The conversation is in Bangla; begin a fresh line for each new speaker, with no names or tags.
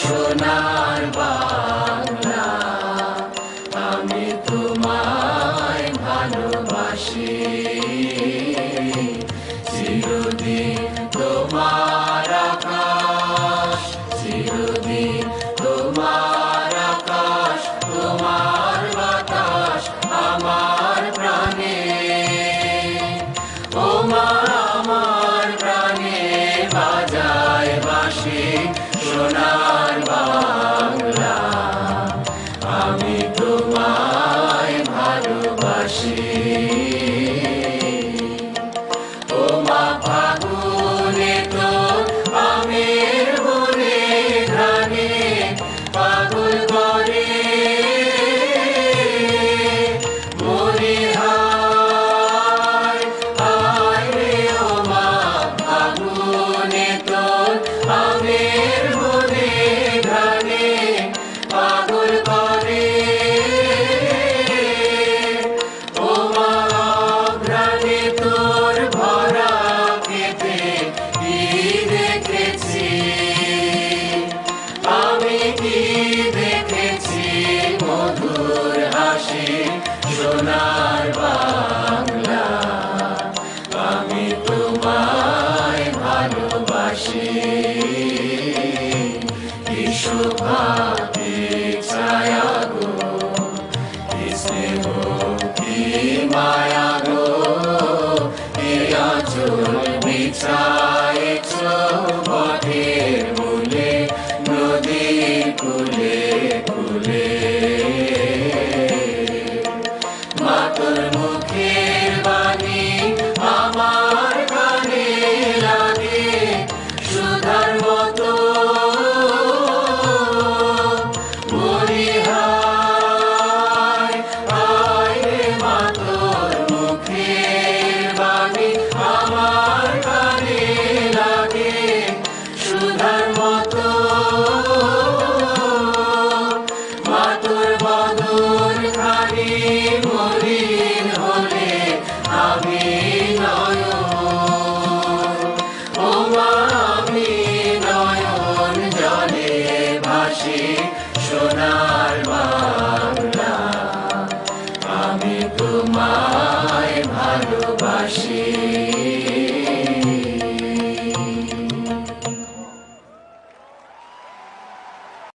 সোনার বাংলা, আমি তোমায় ভালোবাসি। চিরদিন তোমার আকাশ, চিরদিন তোমার আকাশ, তোমার বাতাস আমার প্রাণে। ও মা আমার প্রাণে বাজায় বাঁশি সোনার বাংলা, আমি তোমায় ভালোবাসি। ও মা ফাগুনে তোর আমের বনে ঘ্রাণে পাগল করে মনে হায় হায় রে। ও মা ফাগুনে তোর আমের বনে ঘ্রাণে পাগল করে। ও মা ঘ্রাণে তোর ভরা খেতে কি দেখেছি, আমি কি দেখেছি মধুর হাসি সোনার বাংলা, আমি তোমায় ভালোবাসি। কি শোভা কি ছায়া গো, কি স্নেহ কি মায়া গো, কি আঁচল বিছায়েছ পথের মূলে নদীর কূলে কূলে। মা তোর মুখের বাণী আমার কানে লাগে সুধার মতো, মরি হায় হায় রে। মা তোর মুখের বাণী আমার কানে লাগে সুধার মতো, মা তোর বদন খানি মলিন হলে আমি